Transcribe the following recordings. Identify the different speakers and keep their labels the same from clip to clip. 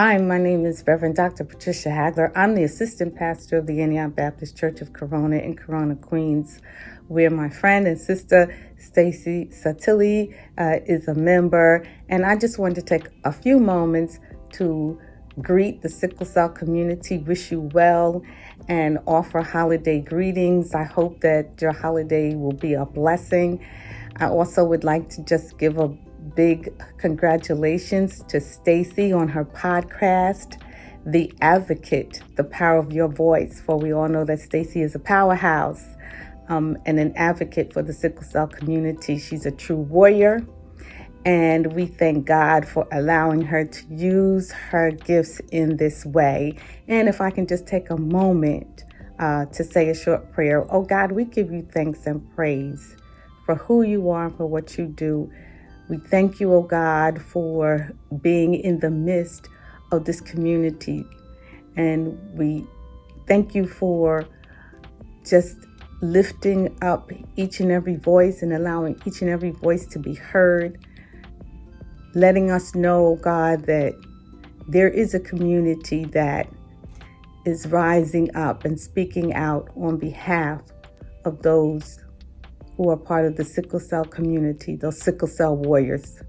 Speaker 1: Hi, my name is Reverend Dr. Patricia Hagler. I'm the assistant pastor of the Antioch Baptist Church of Corona in Corona, Queens, where my friend and sister Stacey Sottile is a member. And I just wanted to take a few moments to greet the sickle cell community, wish you well, and offer holiday greetings. I hope that your holiday will be a blessing. I also would like to just give a big congratulations to Stacey on her podcast, The Advocate, The Power of Your Voice, for we all know that Stacey is a powerhouse and an advocate for the sickle cell community. She's a true warrior, and we thank God for allowing her to use her gifts in this way. And if I can just take a moment to say a short prayer. Oh God, we give you thanks and praise for who you are and for what you do. We thank you, oh God, for being in the midst of this community. And we thank you for just lifting up each and every voice and allowing each and every voice to be heard, letting us know, God, that there is a community that is rising up and speaking out on behalf of those who are part of the sickle cell community, those sickle cell warriors.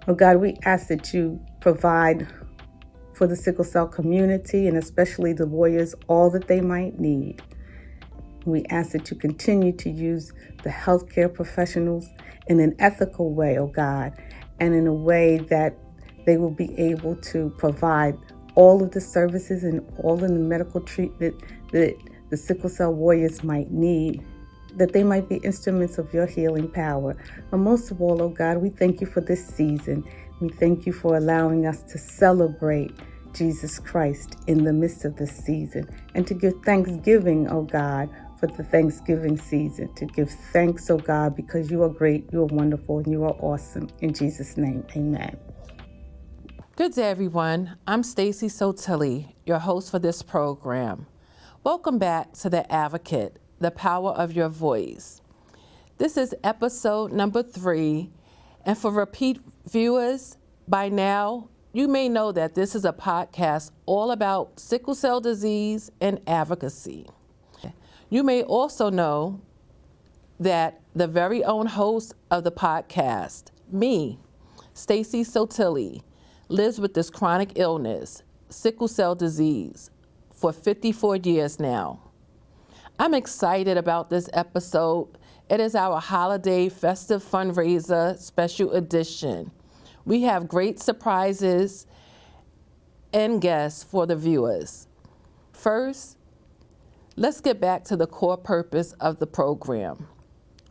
Speaker 1: Oh God, we ask that you provide for the sickle cell community and especially the warriors all that they might need. We ask that you continue to use the healthcare professionals in an ethical way, oh God, and in a way that they will be able to provide all of the services and all of the medical treatment that the sickle cell warriors might need, that they might be instruments of your healing power. But most of all, oh God, we thank you for this season. We thank you for allowing us to celebrate Jesus Christ in the midst of this season and to give thanksgiving, oh God, for the Thanksgiving season, to give thanks, oh God, because you are great, you are wonderful, and you are awesome. In Jesus' name, amen.
Speaker 2: Good day, everyone. I'm Stacey Sottile, your host for this program. Welcome back to The Advocate, The Power of Your Voice. This is episode number 3, and for repeat viewers, by now, you may know that this is a podcast all about sickle cell disease and advocacy. You may also know that the very own host of the podcast, me, Stacey Sottile, lives with this chronic illness, sickle cell disease, for 54 years now. I'm excited about this episode. It is our holiday festive fundraiser special edition. We have great surprises and guests for the viewers. First, let's get back to the core purpose of the program,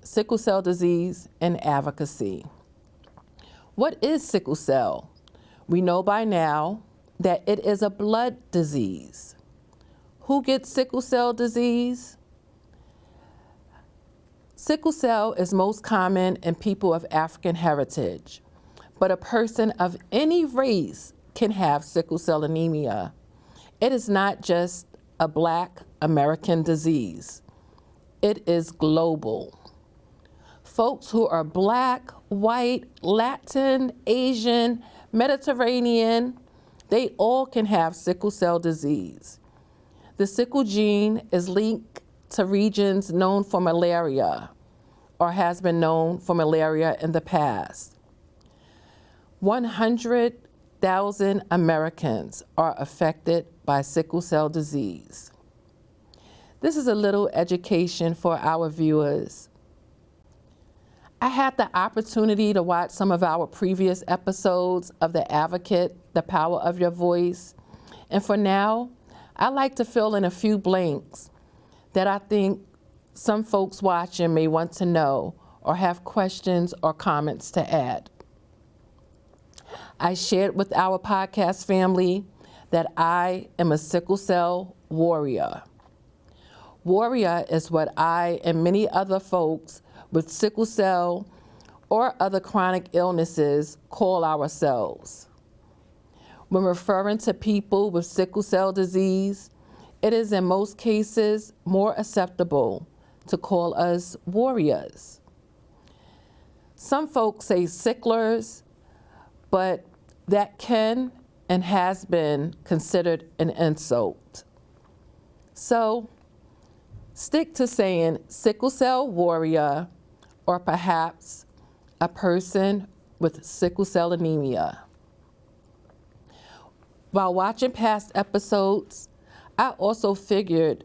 Speaker 2: sickle cell disease and advocacy. What is sickle cell? We know by now that it is a blood disease. Who gets sickle cell disease? Sickle cell is most common in people of African heritage, but a person of any race can have sickle cell anemia. It is not just a Black American disease. It is global. Folks who are Black, white, Latin, Asian, Mediterranean, they all can have sickle cell disease. The sickle gene is linked to regions known for malaria or has been known for malaria in the past. 100,000 Americans are affected by sickle cell disease. This is a little education for our viewers. I had the opportunity to watch some of our previous episodes of The Advocate, The Power of Your Voice, and for now, I like to fill in a few blanks that I think some folks watching may want to know or have questions or comments to add. I shared with our podcast family that I am a sickle cell warrior. Warrior is what I and many other folks with sickle cell or other chronic illnesses call ourselves. When referring to people with sickle cell disease, it is in most cases more acceptable to call us warriors. Some folks say sicklers, but that can and has been considered an insult. So stick to saying sickle cell warrior, or perhaps a person with sickle cell anemia. While watching past episodes, I also figured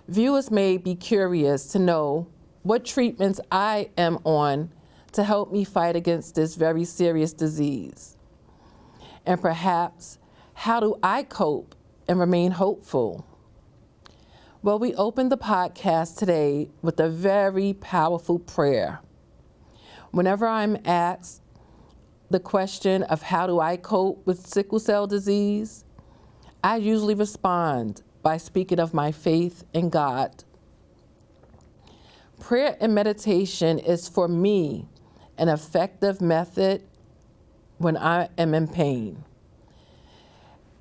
Speaker 2: viewers may be curious to know what treatments I am on to help me fight against this very serious disease. And perhaps, how do I cope and remain hopeful? Well, we opened the podcast today with a very powerful prayer. Whenever I'm asked the question of how do I cope with sickle cell disease, I usually respond by speaking of my faith in God. Prayer and meditation is for me an effective method when I am in pain.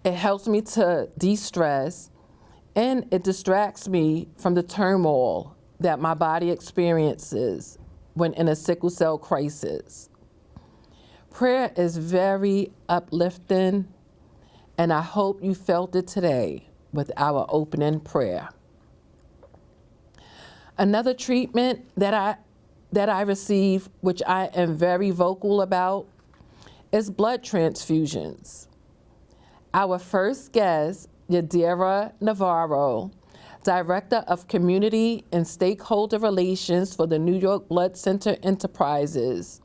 Speaker 2: It helps me to de-stress, and it distracts me from the turmoil that my body experiences when in a sickle cell crisis. Prayer is very uplifting, and I hope you felt it today with our opening prayer. Another treatment that I receive, which I am very vocal about, is blood transfusions. Our first guest, Yadira Navarro, Director of Community and Stakeholder Relations for the New York Blood Center Enterprises,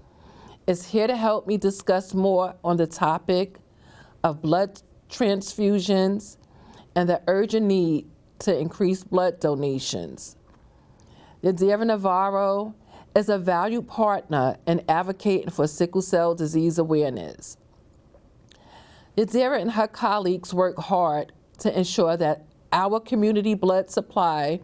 Speaker 2: is here to help me discuss more on the topic of blood transfusions and the urgent need to increase blood donations. Yadira Navarro is a valued partner in advocating for sickle cell disease awareness. Yadira and her colleagues work hard to ensure that our community blood supply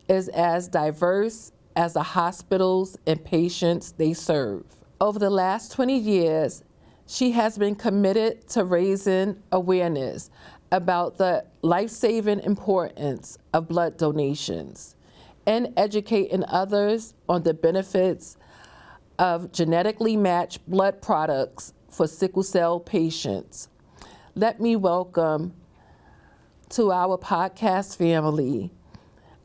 Speaker 2: is as diverse as the hospitals and patients they serve. Over the last 20 years, she has been committed to raising awareness about the life-saving importance of blood donations and educating others on the benefits of genetically matched blood products for sickle cell patients. Let me welcome to our podcast family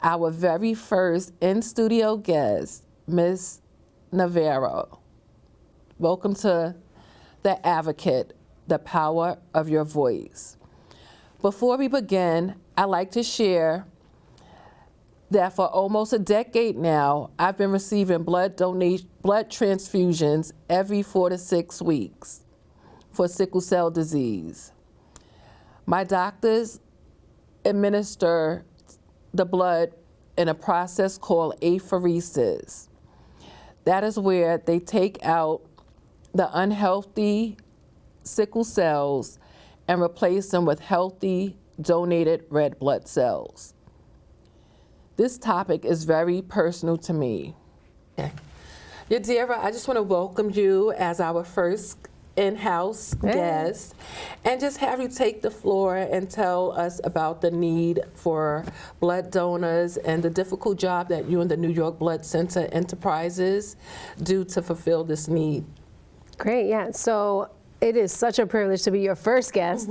Speaker 2: our very first in-studio guest, Ms. Navarro. Welcome to The Advocate, the power of your voice. Before we begin, I'd like to share that for almost a decade now, I've been receiving blood transfusions every 4 to 6 weeks for sickle cell disease. My doctors administer the blood in a process called apheresis. That is where they take out the unhealthy sickle cells and replace them with healthy donated red blood cells. This topic is very personal to me. Okay. Yadira, I just want to welcome you as our first in-house guest, and just have you take the floor and tell us about the need for blood donors and the difficult job that you and the New York Blood Center Enterprises do to fulfill this need.
Speaker 3: Great, yeah. So it is such a privilege to be your first guest,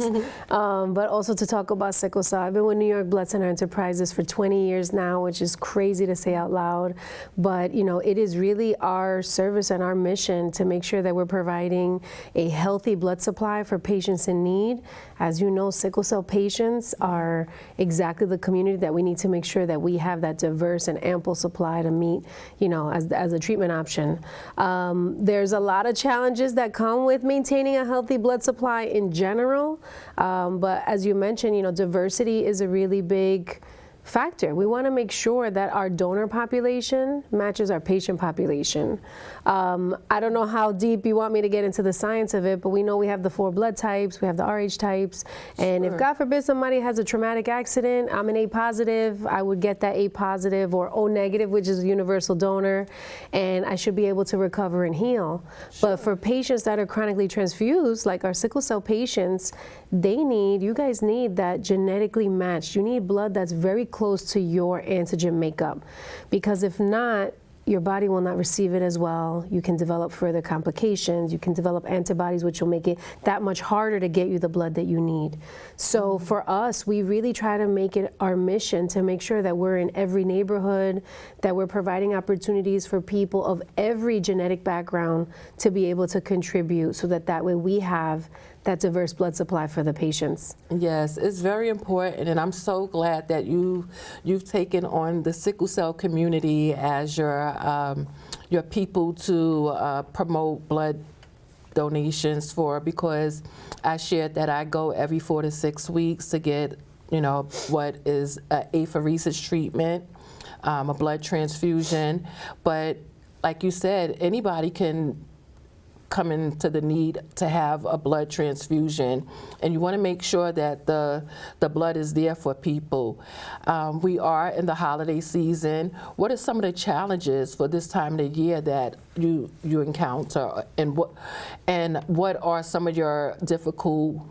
Speaker 3: but also to talk about sickle cell. I've been with New York Blood Center Enterprises for 20 years now, which is crazy to say out loud. But, you know, it is really our service and our mission to make sure that we're providing a healthy blood supply for patients in need. As you know, sickle cell patients are exactly the community that we need to make sure that we have that diverse and ample supply to meet, you know, as a treatment option. There's a lot of challenges that come with maintaining a healthy blood supply in general, but as you mentioned, you know, diversity is a really big factor. We want to make sure that our donor population matches our patient population. I don't know how deep you want me to get into the science of it, but we know we have the 4 blood types, we have the Rh types, and if God forbid somebody has a traumatic accident, I'm an A positive, I would get that A positive or O negative, which is a universal donor, and I should be able to recover and heal. But for patients that are chronically transfused, like our sickle cell patients, you guys need that genetically matched. You need blood that's very close to your antigen makeup, because if not, your body will not receive it as well. You can develop further complications. You can develop antibodies, which will make it that much harder to get you the blood that you need. So for us, we really try to make it our mission to make sure that we're in every neighborhood, that we're providing opportunities for people of every genetic background to be able to contribute, so that way we have that diverse blood supply for the patients.
Speaker 2: Yes, it's very important, and I'm so glad that you've taken on the sickle cell community as your people to promote blood donations for, because I shared that I go every 4 to 6 weeks to get, what is apheresis treatment, a blood transfusion. But like you said, anybody can come into the need to have a blood transfusion, and you want to make sure that the blood is there for people. We are in the holiday season. What are some of the challenges for this time of the year that you encounter, and what are some of your difficult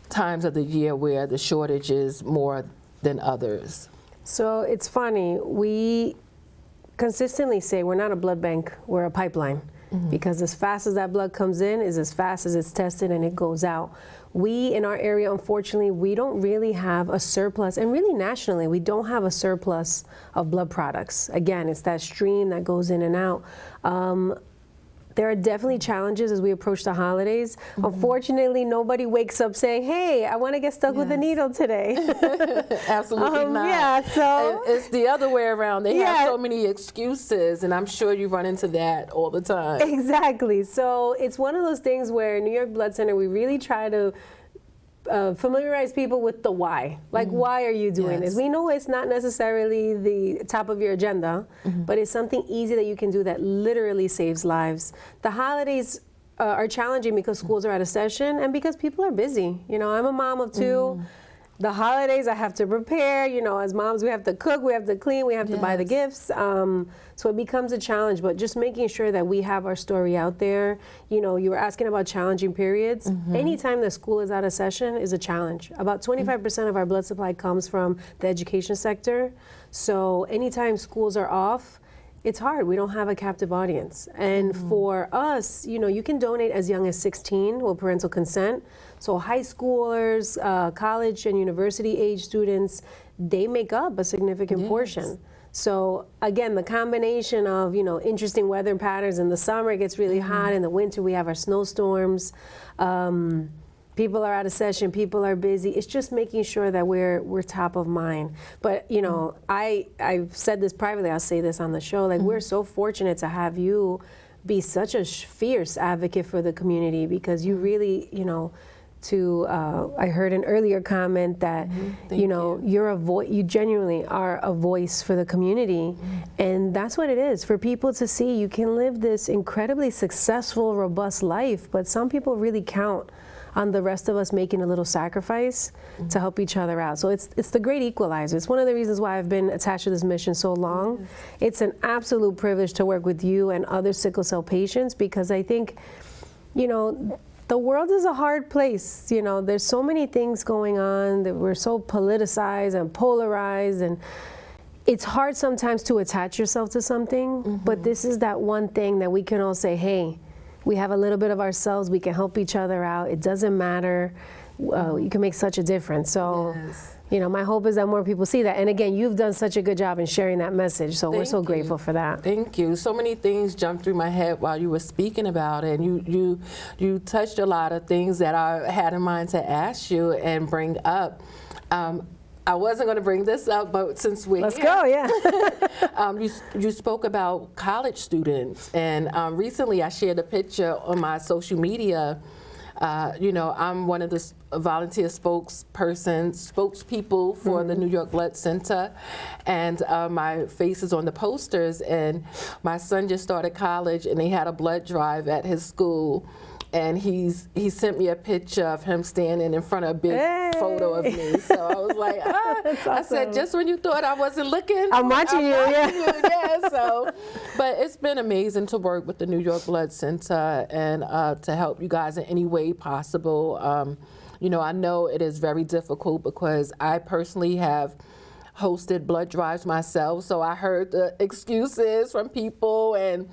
Speaker 2: times of the year where the shortage is more than others?
Speaker 3: So it's funny, we consistently say we're not a blood bank, we're a pipeline. Because as fast as that blood comes in is as fast as it's tested and it goes out. We, in our area, unfortunately, we don't really have a surplus, and really nationally, we don't have a surplus of blood products. Again, it's that stream that goes in and out. There are definitely challenges as we approach the holidays. Unfortunately, nobody wakes up saying, hey, I want to get stuck with a needle today.
Speaker 2: Absolutely not.
Speaker 3: Yeah, so
Speaker 2: and it's the other way around. They have so many excuses, and I'm sure you run into that all the time.
Speaker 3: Exactly. So it's one of those things where New York Blood Center, we really try to familiarize people with the why. Like, why are you doing this? We know it's not necessarily the top of your agenda, but it's something easy that you can do that literally saves lives. The holidays are challenging because schools are out of session and because people are busy. I'm a mom of two. The holidays, I have to prepare. As moms, we have to cook, we have to clean, we have to buy the gifts. So it becomes a challenge, but just making sure that we have our story out there. You were asking about challenging periods. Anytime the school is out of session is a challenge. About 25% of our blood supply comes from the education sector. So anytime schools are off, it's hard. We don't have a captive audience. And for us, you can donate as young as 16 with parental consent. So high schoolers, college and university age students, they make up a significant portion. So again, the combination of, interesting weather patterns. In the summer it gets really hot. In the winter we have our snowstorms. People are out of session, people are busy. It's just making sure that we're top of mind. But I've said this privately, I'll say this on the show, like we're so fortunate to have you be such a fierce advocate for the community, because you really, I heard an earlier comment that, you're a voice, you genuinely are a voice for the community. And that's what it is, for people to see you can live this incredibly successful, robust life, but some people really count on the rest of us making a little sacrifice to help each other out. So it's the great equalizer. It's one of the reasons why I've been attached to this mission so long. It's an absolute privilege to work with you and other sickle cell patients, because I think, the world is a hard place. There's so many things going on, that we're so politicized and polarized, and it's hard sometimes to attach yourself to something, but this is that one thing that we can all say, hey, we have a little bit of ourselves, we can help each other out, it doesn't matter, you can make such a difference. So, my hope is that more people see that. And again, you've done such a good job in sharing that message, so we're so grateful for that.
Speaker 2: Thank you. So many things jumped through my head while you were speaking about it, and you touched a lot of things that I had in mind to ask you and bring up. I wasn't going to bring this up, but since we're
Speaker 3: Let's go, yeah.
Speaker 2: You spoke about college students, and recently I shared a picture on my social media. I'm one of the volunteer spokespeople for the New York Blood Center, and my face is on the posters, and my son just started college, and they had a blood drive at his school. And he sent me a picture of him standing in front of a big photo of me. So I was like,
Speaker 3: That's awesome.
Speaker 2: I said, just when you thought I wasn't looking,
Speaker 3: I'm watching you.
Speaker 2: Yeah, so, but it's been amazing to work with the New York Blood Center and to help you guys in any way possible. I know it is very difficult because I personally have hosted blood drives myself, so I heard the excuses from people, and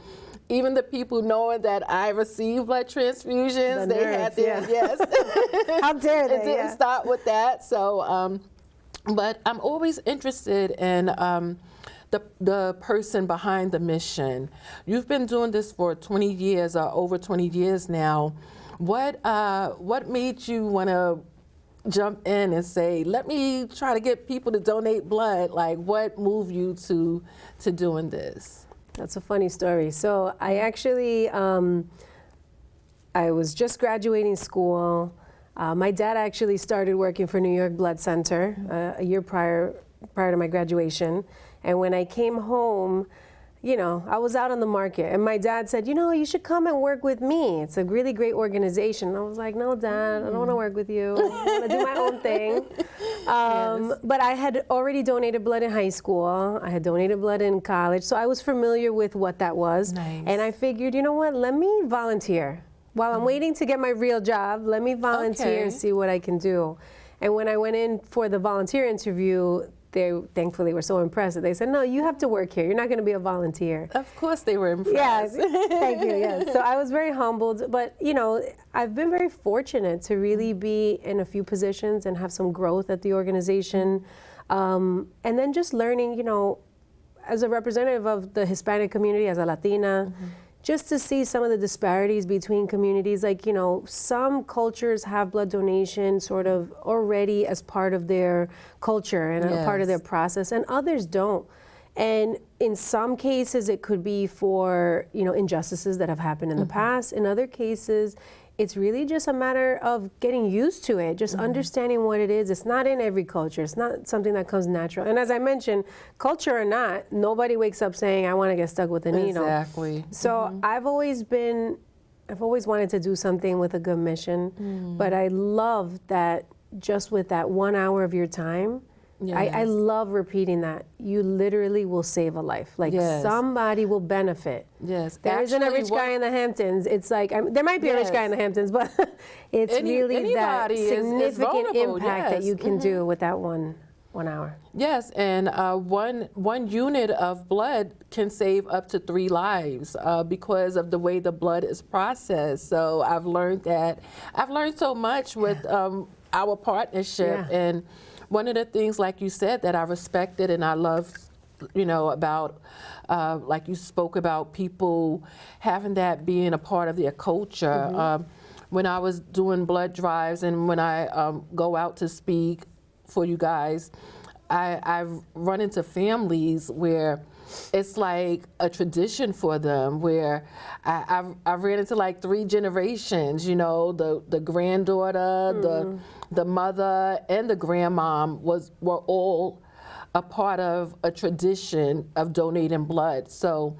Speaker 2: even the people knowing that I received blood transfusions, they had their, yes.
Speaker 3: How dare they?
Speaker 2: It didn't start with that. So, but I'm always interested in the person behind the mission. You've been doing this for 20 years, or over 20 years now. What made you want to jump in and say, let me try to get people to donate blood? Like, what moved you to doing this?
Speaker 3: That's a funny story. So I actually, I was just graduating school. My dad actually started working for New York Blood Center a year prior to my graduation. And when I came home, you know, I was out on the market, and my dad said, you know, you should come and work with me. It's a really great organization. And I was like, no, Dad, I don't want to work with you. I want to do my own thing. Yes. But I had already donated blood in high school. I had donated blood in college. So I was familiar with what that was.
Speaker 2: Nice.
Speaker 3: And I figured, you know what, let me volunteer. While I'm waiting to get my real job, let me volunteer and see what I can do. And when I went in for the volunteer interview, they thankfully were so impressed that they said, no, you have to work here. You're not going to be a volunteer.
Speaker 2: Of course they were impressed.
Speaker 3: Yeah, thank you, yes. So I was very humbled, but you know, I've been very fortunate to really be in a few positions and have some growth at the organization. And then just learning, you know, as a representative of the Hispanic community, as a Latina, just to see some of the disparities between communities. Like, you know, some cultures have blood donation sort of already as part of their culture and a part of their process, and others don't. And in some cases, it could be for, you know, injustices that have happened in the past. In other cases, it's really just a matter of getting used to it, just understanding what it is. It's not in every culture. It's not something that comes natural. And as I mentioned, culture or not, nobody wakes up saying, I want to get stuck with a needle.
Speaker 2: Exactly.
Speaker 3: So I've always wanted to do something with a good mission, but I love that just with that 1 hour of your time, I love repeating that. You literally will save a life. Like somebody will benefit.
Speaker 2: Yes.
Speaker 3: There isn't a rich guy in the Hamptons. It's like, there might be a rich guy in the Hamptons, but it's really that significant impact that you can do with that one hour.
Speaker 2: Yes, and one unit of blood can save up to 3 lives because of the way the blood is processed. So I've learned so much with our partnership. And one of the things, like you said, that I respected and I loved, you know, about, like you spoke about people having that being a part of their culture. When I was doing blood drives and when I go out to speak for you guys, I've run into families where it's like a tradition for them, where I've ran into like 3 generations, you know, the granddaughter, the mother, and the grandmom were all a part of a tradition of donating blood. So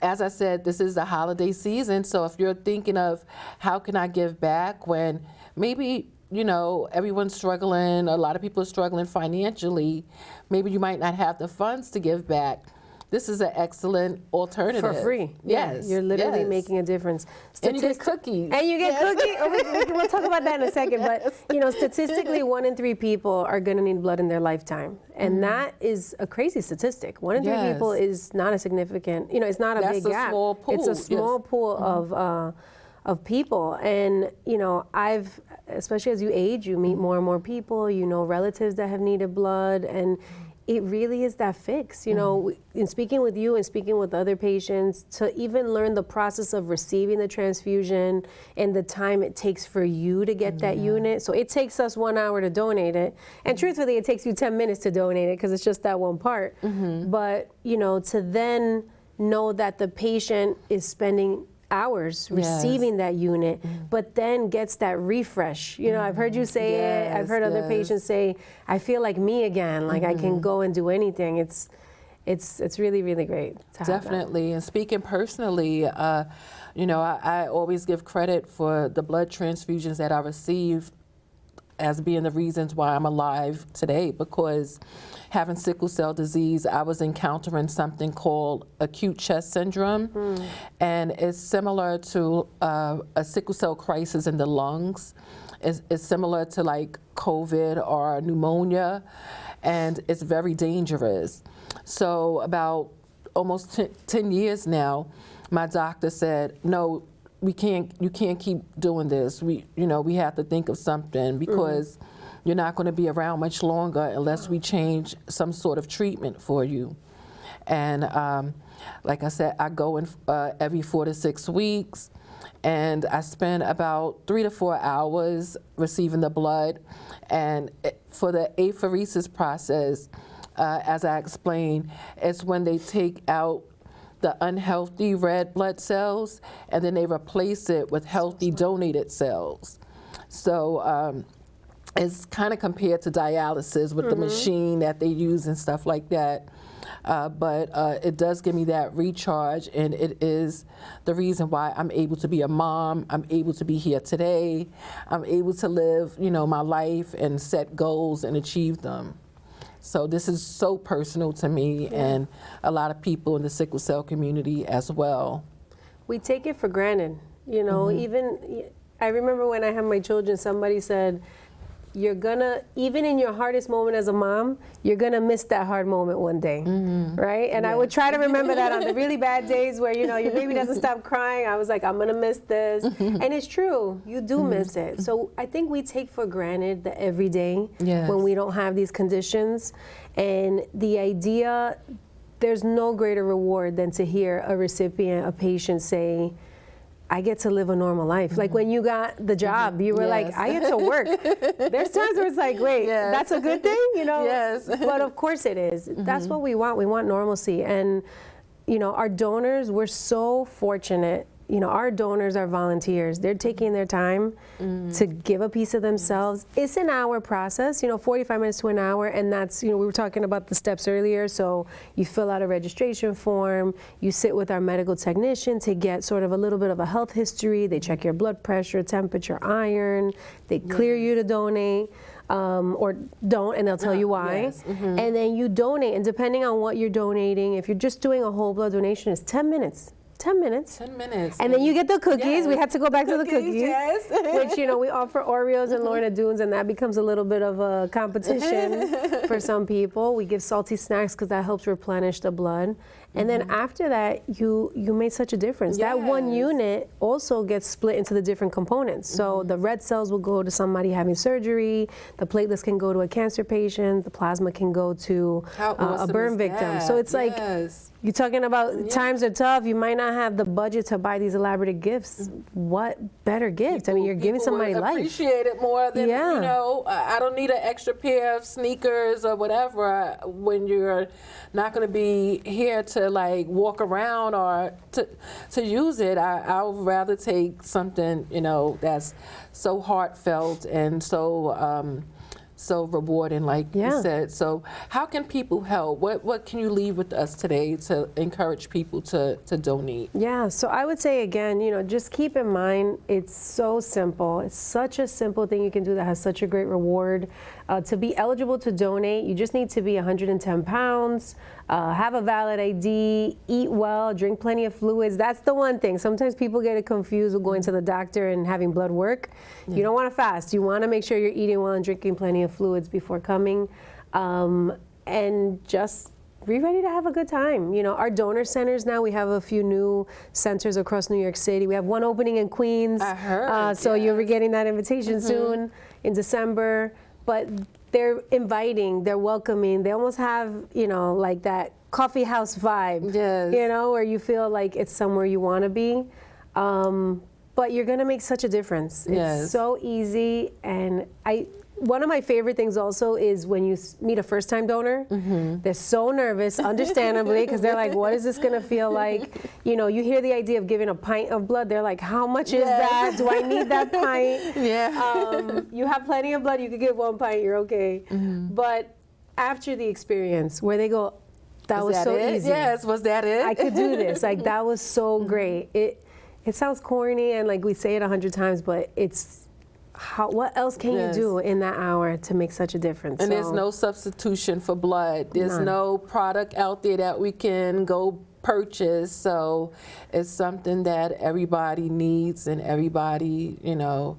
Speaker 2: as I said, this is the holiday season, so if you're thinking of how can I give back when maybe, you know, everyone's struggling, a lot of people are struggling financially, maybe you might not have the funds to give back, this is an excellent alternative.
Speaker 3: For free.
Speaker 2: Yes.
Speaker 3: You're literally making a difference.
Speaker 2: And you get cookies.
Speaker 3: And you get cookies. Oh, we'll talk about that in a second. But, you know, statistically, 1 in 3 people are going to need blood in their lifetime. And that is a crazy statistic. 1 in 3 people is not a significant, you know, it's not a big gap.
Speaker 2: Small pool.
Speaker 3: It's a small pool of people. And, you know, especially as you age, you meet more and more people, you know, relatives that have needed blood, and it really is that fix, you know, in speaking with you and speaking with other patients, to even learn the process of receiving the transfusion and the time it takes for you to get that unit. So it takes us 1 hour to donate it. And truthfully, it takes you 10 minutes to donate it because it's just that one part. But, you know, to then know that the patient is spending hours receiving that unit, but then gets that refresh. You know, I've heard you say it, I've heard other patients say, I feel like me again, like I can go and do anything. It's really, really great to
Speaker 2: Definitely. And speaking personally, you know, I always give credit for the blood transfusions that I receive as being the reasons why I'm alive today, because having sickle cell disease, I was encountering something called acute chest syndrome, and it's similar to a sickle cell crisis in the lungs. It's similar to like COVID or pneumonia, and it's very dangerous. So about almost 10 years now, my doctor said, no, you can't keep doing this. We have to think of something, because you're not going to be around much longer unless we change some sort of treatment for you. And like I said, I go in every 4 to 6 weeks, and I spend about 3 to 4 hours receiving the blood. And for the apheresis process, as I explained, it's when they take out the unhealthy red blood cells, and then they replace it with healthy donated cells. So it's kind of compared to dialysis with the machine that they use and stuff like that. But it does give me that recharge, and it is the reason why I'm able to be a mom. I'm able to be here today. I'm able to live, my life and set goals and achieve them. So this is so personal to me, and a lot of people in the sickle cell community as well.
Speaker 3: We take it for granted, even, I remember when I had my children, somebody said, you're gonna, even in your hardest moment as a mom, you're gonna miss that hard moment one day, right? And I would try to remember that on the really bad days where, your baby doesn't stop crying. I was like, I'm gonna miss this. And it's true, you do miss it. So I think we take for granted the everyday when we don't have these conditions. And the idea, there's no greater reward than to hear a recipient, a patient say, I get to live a normal life. Like when you got the job, you were like, I get to work. There's times where it's like, wait, that's a good thing,
Speaker 2: Yes.
Speaker 3: But of course it is. That's what we want. We want normalcy. And, our donors, we're so fortunate. Our donors are volunteers. They're taking their time to give a piece of themselves. It's an hour process, 45 minutes to an hour, and that's, we were talking about the steps earlier. So you fill out a registration form, you sit with our medical technician to get sort of a little bit of a health history. They check your blood pressure, temperature, iron. They clear you to donate. Or don't, and they'll tell you why. And then you donate, and depending on what you're donating, if you're just doing a whole blood donation, it's 10 minutes. 10 minutes.
Speaker 2: 10 minutes.
Speaker 3: And then you get the cookies. We had to go back to the cookies.
Speaker 2: Yes.
Speaker 3: Which, we offer Oreos and Lorna Doones, and that becomes a little bit of a competition for some people. We give salty snacks because that helps replenish the blood. And then after that, you made such a difference. That one unit also gets split into the different components. So the red cells will go to somebody having surgery, the platelets can go to a cancer patient, the plasma can go to a burn victim. So it's like, you're talking about times are tough, you might not have the budget to buy these elaborate gifts. What better gift? You're giving somebody life.
Speaker 2: Appreciate it more than, I don't need an extra pair of sneakers or whatever when you're not going to be here to like walk around or to use it. I would rather take something, that's so heartfelt and so rewarding, like you said. So how can people help? What can you leave with us today to encourage people to donate? Yeah,
Speaker 3: so I would say again, just keep in mind, it's so simple. It's such a simple thing you can do that has such a great reward. To be eligible to donate, you just need to be 110 pounds, have a valid ID, eat well, drink plenty of fluids. That's the one thing. Sometimes people get it confused with going to the doctor and having blood work. You don't want to fast. You want to make sure you're eating well and drinking plenty of fluids before coming. And just be ready to have a good time. Our donor centers now, we have a few new centers across New York City. We have one opening in Queens.
Speaker 2: I heard,
Speaker 3: so you'll be getting that invitation soon in December. But they're inviting, they're welcoming. They almost have, like that coffee house vibe, where you feel like it's somewhere you want to be. But you're going to make such a difference. It's so easy. And one of my favorite things also is when you meet a first-time donor, they're so nervous, understandably, because they're like, what is this going to feel like? You hear the idea of giving a pint of blood. They're like, how much is that? Do I need that pint? You have plenty of blood. You could give 1 pint. You're okay. But after the experience where they go, that was so easy.
Speaker 2: Yes, was that it?
Speaker 3: I could do this. Like, that was so great. It sounds corny, and like we say it 100 times, but it's, what else can you do in that hour to make such a difference?
Speaker 2: And there's no substitution for blood. There's no product out there that we can go purchase. So it's something that everybody needs and everybody,
Speaker 3: Well,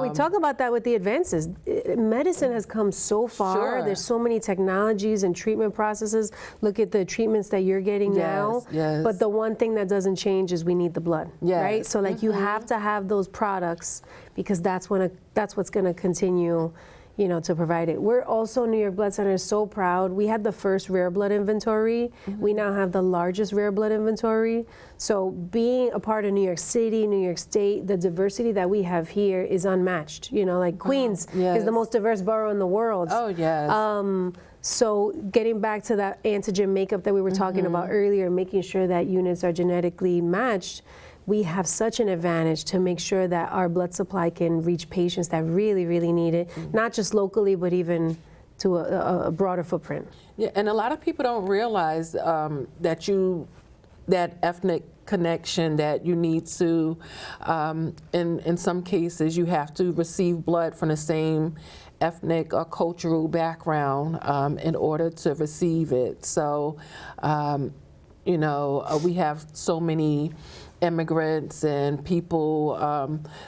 Speaker 3: we talk about that with the advances. Medicine has come so far.
Speaker 2: Sure.
Speaker 3: There's so many technologies and treatment processes. Look at the treatments that you're getting now.
Speaker 2: Yes.
Speaker 3: But the one thing that doesn't change is we need the blood,
Speaker 2: Yes.
Speaker 3: right? So like you have to have those products because that's what's going to continue, to provide it. We're also, New York Blood Center is so proud. We had the first rare blood inventory. We now have the largest rare blood inventory. So being a part of New York City, New York State, the diversity that we have here is unmatched. Like Queens is the most diverse borough in the world.
Speaker 2: Oh, yes.
Speaker 3: So getting back to that antigen makeup that we were talking about earlier, making sure that units are genetically matched, we have such an advantage to make sure that our blood supply can reach patients that really, really need it, not just locally, but even to a broader footprint.
Speaker 2: Yeah, and a lot of people don't realize that ethnic connection that you need to, in some cases, you have to receive blood from the same ethnic or cultural background in order to receive it. So, we have so many immigrants and people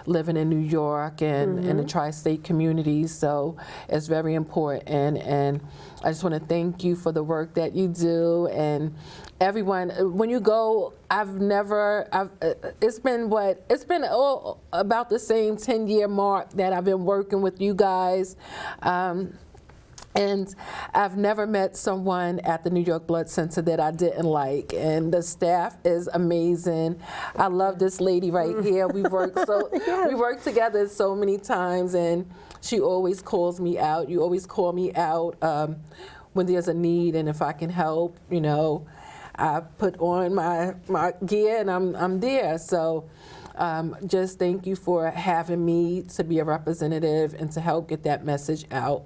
Speaker 2: living in New York and in the tri-state communities, so it's very important. And I just want to thank you for the work that you do, and everyone. When you go, it's been about the same 10-year mark that I've been working with you guys. And I've never met someone at the New York Blood Center that I didn't like, and the staff is amazing. I love this lady right here. We worked we worked together so many times, and she always calls me out. You always call me out when there's a need, and if I can help, I put on my gear and I'm there. So just thank you for having me to be a representative and to help get that message out.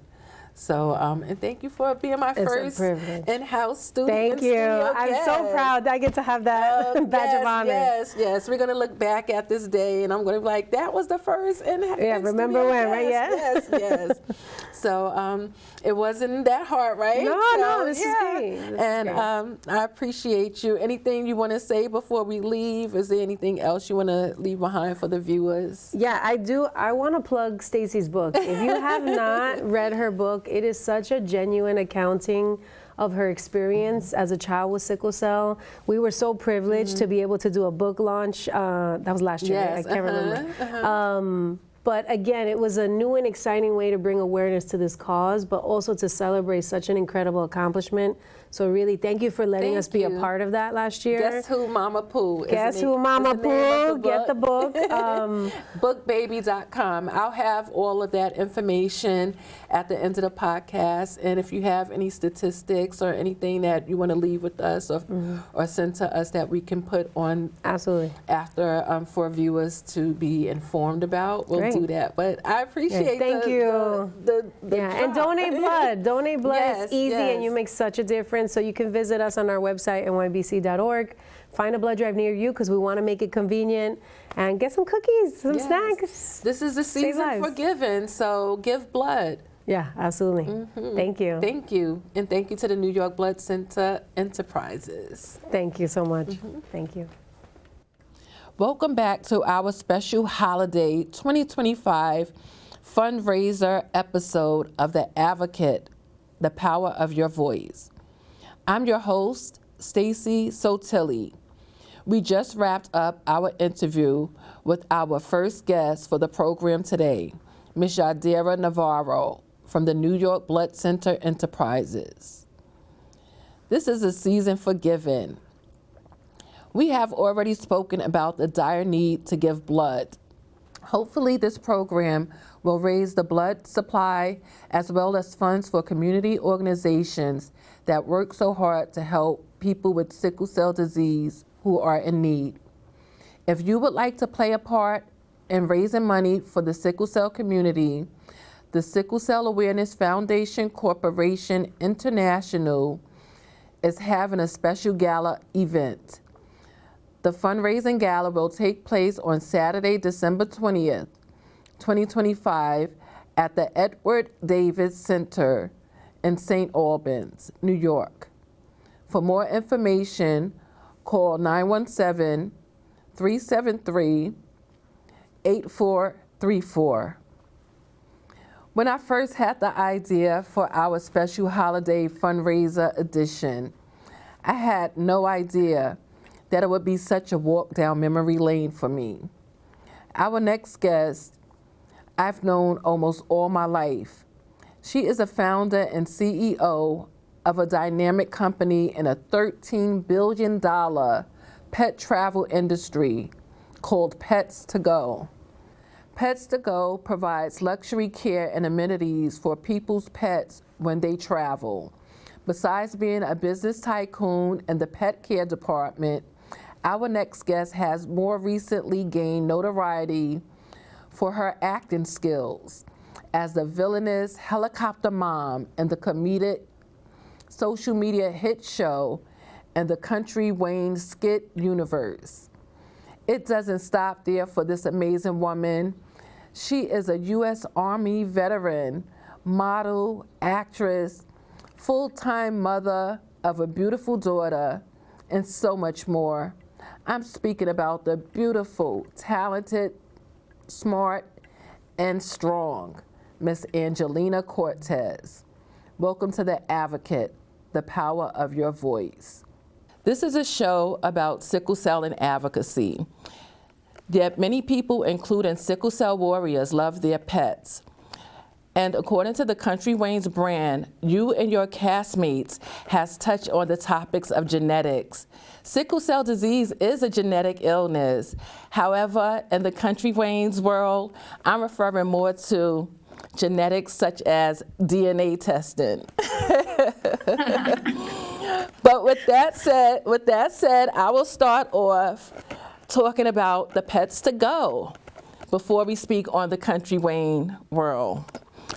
Speaker 2: So, and thank you for being my first in-house student.
Speaker 3: Thank you. I'm so proud that I get to have that badge of honor.
Speaker 2: Yes. We're going to look back at this day, and I'm going to be like, that was the first in-house.
Speaker 3: Yeah, remember when, right?
Speaker 2: Yes. So, it wasn't that hard, right?
Speaker 3: No, this is great.
Speaker 2: And I appreciate you. Anything you want to say before we leave? Is there anything else you want to leave behind for the viewers?
Speaker 3: Yeah, I do. I want to plug Stacey's book. If you have not read her book, it is such a genuine accounting of her experience as a child with sickle cell. We were so privileged to be able to do a book launch. That was last year, right? I can't remember. But again, it was a new and exciting way to bring awareness to this cause, but also to celebrate such an incredible accomplishment. So really, thank you for letting us be a part of that last year.
Speaker 2: Guess Who Mama Pooh.
Speaker 3: Guess Who Mama Pooh. Get the book.
Speaker 2: Bookbaby.com. I'll have all of that information at the end of the podcast. And if you have any statistics or anything that you want to leave with us or send to us that we can put on after for viewers to be informed about, we'll do that. But I appreciate
Speaker 3: thank you. And donate blood. Donate blood is easy and you make such a difference. So you can visit us on our website, nybc.org. Find a blood drive near you because we want to make it convenient. And get some cookies, some snacks.
Speaker 2: This is the season for giving, so give blood.
Speaker 3: Yeah, absolutely. Thank you.
Speaker 2: Thank you. And thank you to the New York Blood Center Enterprises.
Speaker 3: Thank you so much. Thank you.
Speaker 2: Welcome back to our special holiday 2025 fundraiser episode of The Advocate, The Power of Your Voice. I'm your host, Stacey Sottile. We just wrapped up our interview with our first guest for the program today, Ms. Yadira Navarro from the New York Blood Center Enterprises. This is a season for giving. We have already spoken about the dire need to give blood. Hopefully this program will raise the blood supply as well as funds for community organizations that work so hard to help people with sickle cell disease who are in need. If you would like to play a part in raising money for the sickle cell community, the Sickle Cell Awareness Foundation Corporation International is having a special gala event. The fundraising gala will take place on Saturday, December 20th, 2025 at the Edward Davis Center in St. Albans, New York. For more information, call 917-373-8434. When I first had the idea for our special holiday fundraiser edition, I had no idea that it would be such a walk down memory lane for me. Our next guest, I've known almost all my life. She is a founder and CEO of a dynamic company in a $13 billion pet travel industry called Pets to Go. Pets to Go provides luxury care and amenities for people's pets when they travel. Besides being a business tycoon in the pet care department, our next guest has more recently gained notoriety for her acting skills as the villainous helicopter mom in the comedic social media hit show and the Kountry Wayne skit universe. It doesn't stop there for this amazing woman. She is a U.S. Army veteran, model, actress, full-time mother of a beautiful daughter, and so much more. I'm speaking about the beautiful, talented, smart, and strong Miss Angelina Cortez. Welcome to The Advocate, the power of your voice. This is a show about sickle cell and advocacy. Yet many people, including sickle cell warriors, love their pets. And according to the Kountry Wayne's brand, you and your castmates has touched on the topics of genetics. Sickle cell disease is a genetic illness. However, in the Kountry Wayne's world, I'm referring more to genetics such as DNA testing. But with that said, I will start off talking about the Pets to Go before we speak on the Kountry Wayne world.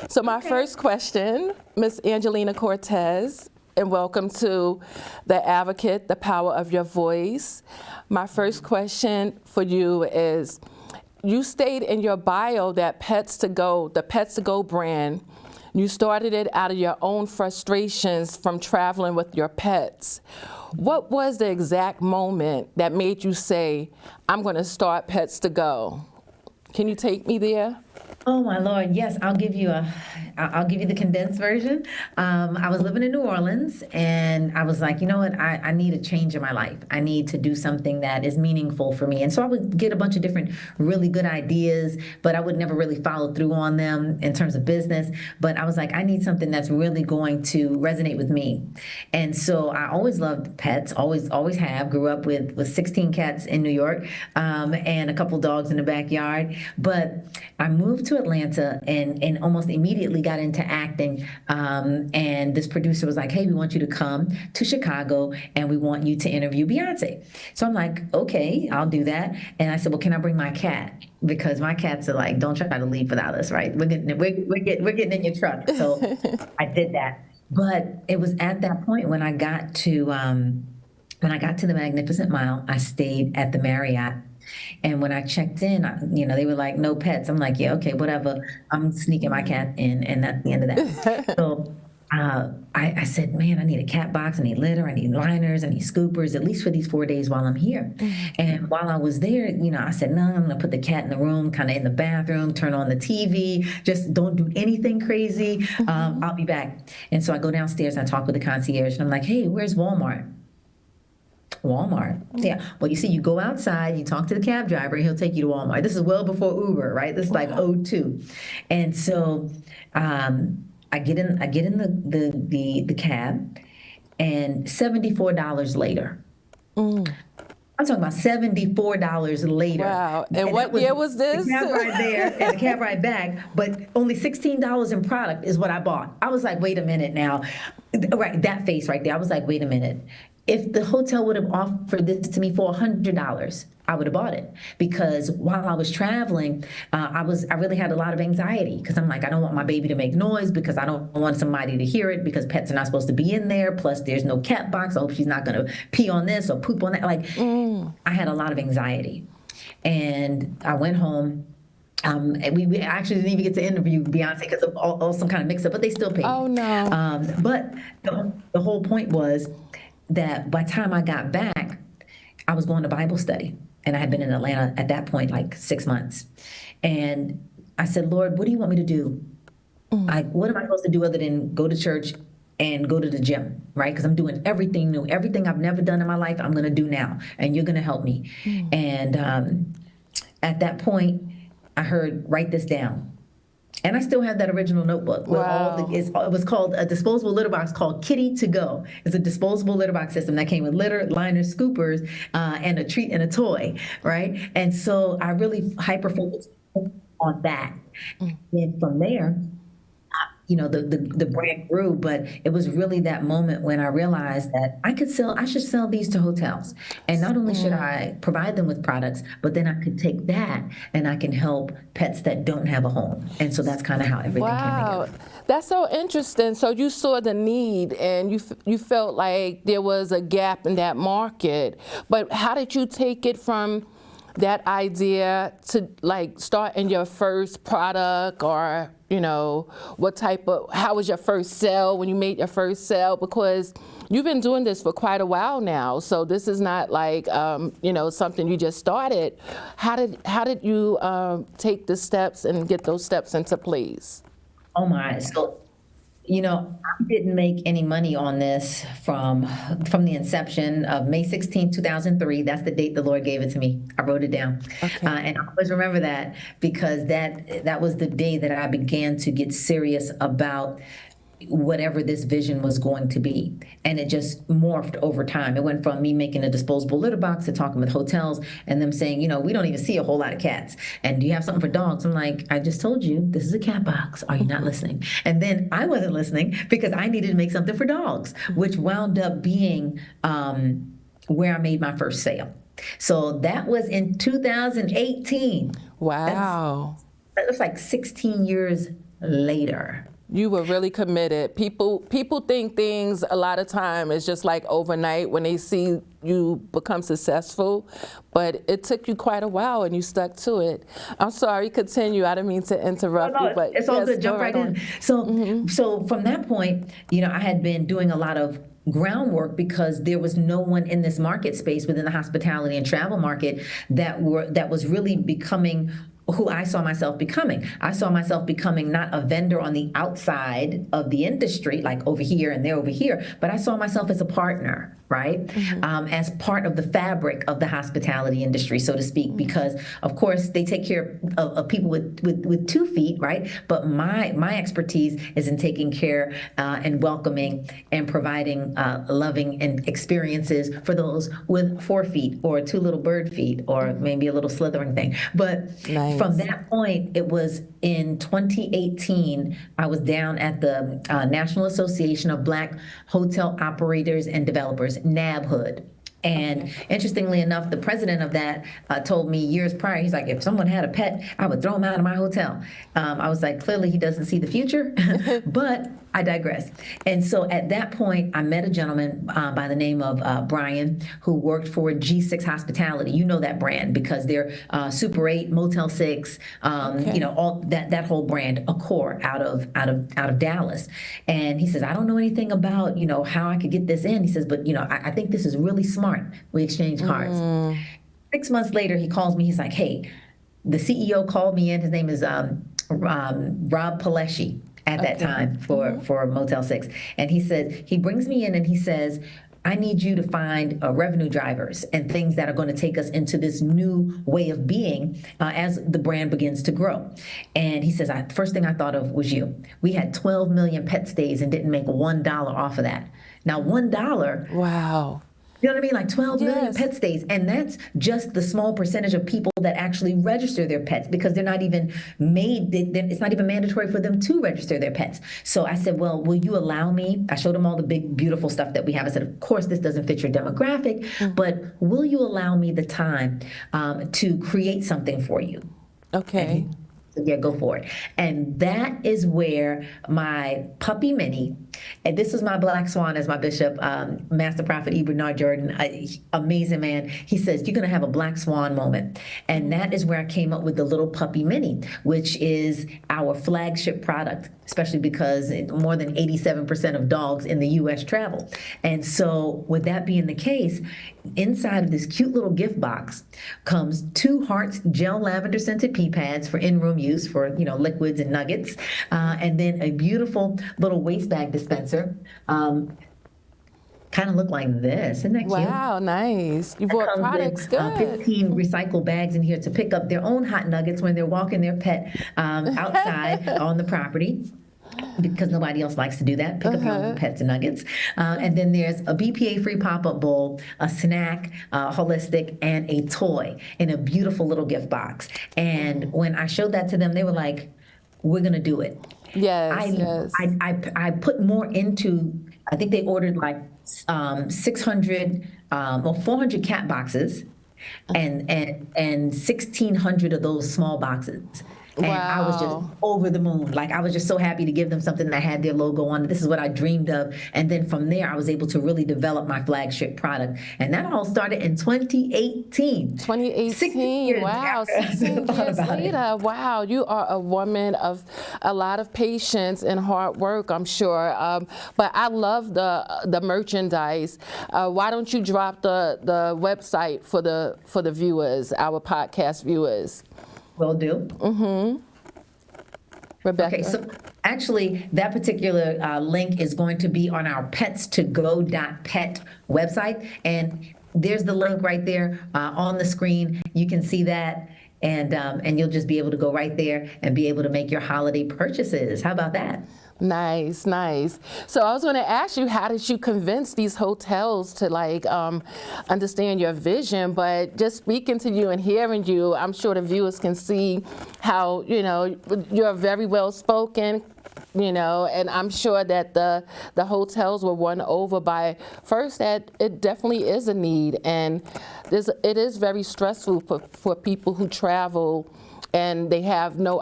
Speaker 2: So my first question, Miss Angelina Cortez, and welcome to The Advocate, the power of your voice. My first question for you is, you stated in your bio that Pets to Go, the Pets to Go brand, you started it out of your own frustrations from traveling with your pets. What was the exact moment that made you say, I'm going to start Pets to Go? Can you take me there?
Speaker 4: Oh my Lord, yes, I'll give you the condensed version. I was living in New Orleans and I was like, you know what, I need a change in my life. I need to do something that is meaningful for me. And so I would get a bunch of different really good ideas, but I would never really follow through on them in terms of business. But I was like, I need something that's really going to resonate with me. And so I always loved pets, always have, grew up with 16 cats in New York, and a couple dogs in the backyard. But I moved to Atlanta and almost immediately got into acting. And this producer was like, hey, we want you to come to Chicago and we want you to interview Beyonce. So I'm like, okay, I'll do that. And I said, well, can I bring my cat? Because my cats are like, don't try to leave without us, right? We're getting in your truck. So I did that. But it was at that point when I got to the Magnificent Mile, I stayed at the Marriott. And when I checked in, they were like, no pets. I'm like, yeah, okay, whatever. I'm sneaking my cat in, and that's the end of that. So I said, man, I need a cat box, I need litter, I need liners, I need scoopers, at least for these 4 days while I'm here. And while I was there, I said, no, I'm gonna put the cat in the room, kind of in the bathroom, turn on the TV, just don't do anything crazy. I'll be back. And so I go downstairs and I talk with the concierge, and I'm like, hey, where's Walmart? Yeah. Well, you see, you go outside, you talk to the cab driver, he'll take you to Walmart. This is well before Uber, right? This is like '02. And so I get in the cab, and $74 later. I'm talking about $74 later.
Speaker 2: Wow. And what year was this?
Speaker 4: The cab ride there and the cab ride back, but only $16 in product is what I bought. I was like, wait a minute now. Right, that face right there. I was like, wait a minute. If the hotel would have offered this to me for $100, I would have bought it. Because while I was traveling, I really had a lot of anxiety because I'm like, I don't want my baby to make noise because I don't want somebody to hear it because pets are not supposed to be in there. Plus, there's no cat box. I hope she's not going to pee on this or poop on that. I had a lot of anxiety, and I went home. We actually didn't even get to interview Beyonce because of all some kind of mix-up, but they still paid.
Speaker 2: Oh no!
Speaker 4: But the whole point was that by the time I got back, I was going to Bible study, and I had been in Atlanta at that point, like 6 months. And I said, Lord, what do you want me to do? What am I supposed to do other than go to church and go to the gym, right? Because I'm doing everything new. Everything I've never done in my life, I'm going to do now. And you're going to help me. And at that point, I heard, write this down. And I still have that original notebook with it was called a disposable litter box called Kitty to Go. It's a disposable litter box system that came with litter, liners, scoopers, and a treat and a toy, right? And so I really hyper-focused on that. And from there, the brand grew, but it was really that moment when I realized that I should sell these to hotels. And not only should I provide them with products, but then I could take that and I can help pets that don't have a home. And so that's kind of how everything came together.
Speaker 2: That's so interesting. So you saw the need and you felt like there was a gap in that market. But how did you take it from that idea to like starting your first product, or how was your first sale when you made your first sale? Because you've been doing this for quite a while now, so this is not like something you just started. How did you take the steps and get those steps into place?
Speaker 4: Oh my! So, I didn't make any money on this from the inception of May 16, 2003. That's the date the Lord gave it to me. I wrote it down. Okay. And I always remember that because that was the day that I began to get serious about whatever this vision was going to be. And it just morphed over time. It went from me making a disposable litter box to talking with hotels and them saying, we don't even see a whole lot of cats. And do you have something for dogs? I'm like, I just told you, this is a cat box. Are you not listening? And then I wasn't listening because I needed to make something for dogs, which wound up being where I made my first sale. So that was in 2018.
Speaker 2: Wow.
Speaker 4: That was like 16 years later.
Speaker 2: You were really committed. People think things a lot of time is just like overnight when they see you become successful, but it took you quite a while and you stuck to it. I'm sorry, continue. I didn't mean to interrupt you, but
Speaker 4: it's all good. Jump right in. So from that point, I had been doing a lot of groundwork because there was no one in this market space within the hospitality and travel market that was really becoming who I saw myself becoming. I saw myself becoming not a vendor on the outside of the industry, like over here and there over here, but I saw myself as a partner, right? As part of the fabric of the hospitality industry, so to speak, because of course they take care of people with 2 feet, right? But my expertise is in taking care and welcoming and providing loving and experiences for those with 4 feet or 2 little bird feet or maybe a little slithering thing. But from that point, it was in 2018, I was down at the National Association of Black Hotel Operators and Developers, NABHOOD. And interestingly enough, the president of that told me years prior, he's like, if someone had a pet, I would throw him out of my hotel. I was like, clearly he doesn't see the future, but I digress. And so at that point, I met a gentleman by the name of Brian, who worked for G6 Hospitality. You know that brand because they're Super 8, Motel 6, all that whole brand, Accor out of Dallas. And he says, I don't know anything about how I could get this in. He says, but I think this is really smart. We exchanged cards. 6 months later, he calls me. He's like, hey, the CEO called me in. His name is Rob Palesci at that time for Motel 6. And he brings me in and he says, I need you to find revenue drivers and things that are going to take us into this new way of being as the brand begins to grow. And he says, first thing I thought of was you. We had 12 million pet stays and didn't make $1 off of that. Now, $1.
Speaker 2: Wow.
Speaker 4: You know what I mean? Like 12 million pet stays. And that's just the small percentage of people that actually register their pets because they're not even it's not even mandatory for them to register their pets. So I said, well, will you allow me? I showed him all the big, beautiful stuff that we have. I said, of course, this doesn't fit your demographic, but will you allow me the time to create something for you?
Speaker 2: Okay.
Speaker 4: Yeah, go for it. And that is where my puppy Minnie, and this was my black swan as my bishop, Master Prophet E. Bernard Jordan, amazing man. He says, you're going to have a black swan moment. And that is where I came up with the little puppy Minnie, which is our flagship product, especially because more than 87% of dogs in the U.S. travel. And so with that being the case, inside of this cute little gift box comes 2 Hearts gel lavender scented pee pads for in-room use for, liquids and nuggets, and then a beautiful little waste bag dispenser. Kind of look like this. Isn't that cute?
Speaker 2: Wow, nice. You bought products, good.
Speaker 4: 15 recycle bags in here to pick up their own hot nuggets when they're walking their pet outside on the property, because nobody else likes to do that. Pick up your own pets and nuggets. And then there's a BPA-free pop-up bowl, a snack, holistic, and a toy in a beautiful little gift box. And when I showed that to them, they were like, we're going to do it.
Speaker 2: Yes,
Speaker 4: I put more into, I think they ordered like 600 or 400 cat boxes and 1,600 of those small boxes. And I was just over the moon. Like, I was just so happy to give them something that had their logo on it. This is what I dreamed of. And then from there, I was able to really develop my flagship product. And that all started in 2018.
Speaker 2: 2018, wow, 16 years later. Wow, you are a woman of a lot of patience and hard work, I'm sure. But I love the merchandise. Why don't you drop the website for the viewers, our podcast viewers?
Speaker 4: Will do.
Speaker 2: Rebecca.
Speaker 4: Okay, so actually that particular link is going to be on our pets2go.pet website. And there's the link right there on the screen. You can see that. And you'll just be able to go right there and be able to make your holiday purchases. How about that?
Speaker 2: Nice, nice. So I was going to ask you, how did you convince these hotels to understand your vision? But just speaking to you and hearing you, I'm sure the viewers can see how, you're very well spoken, and I'm sure that the hotels were won over by, first, that it definitely is a need, and it is very stressful for people who travel and they have no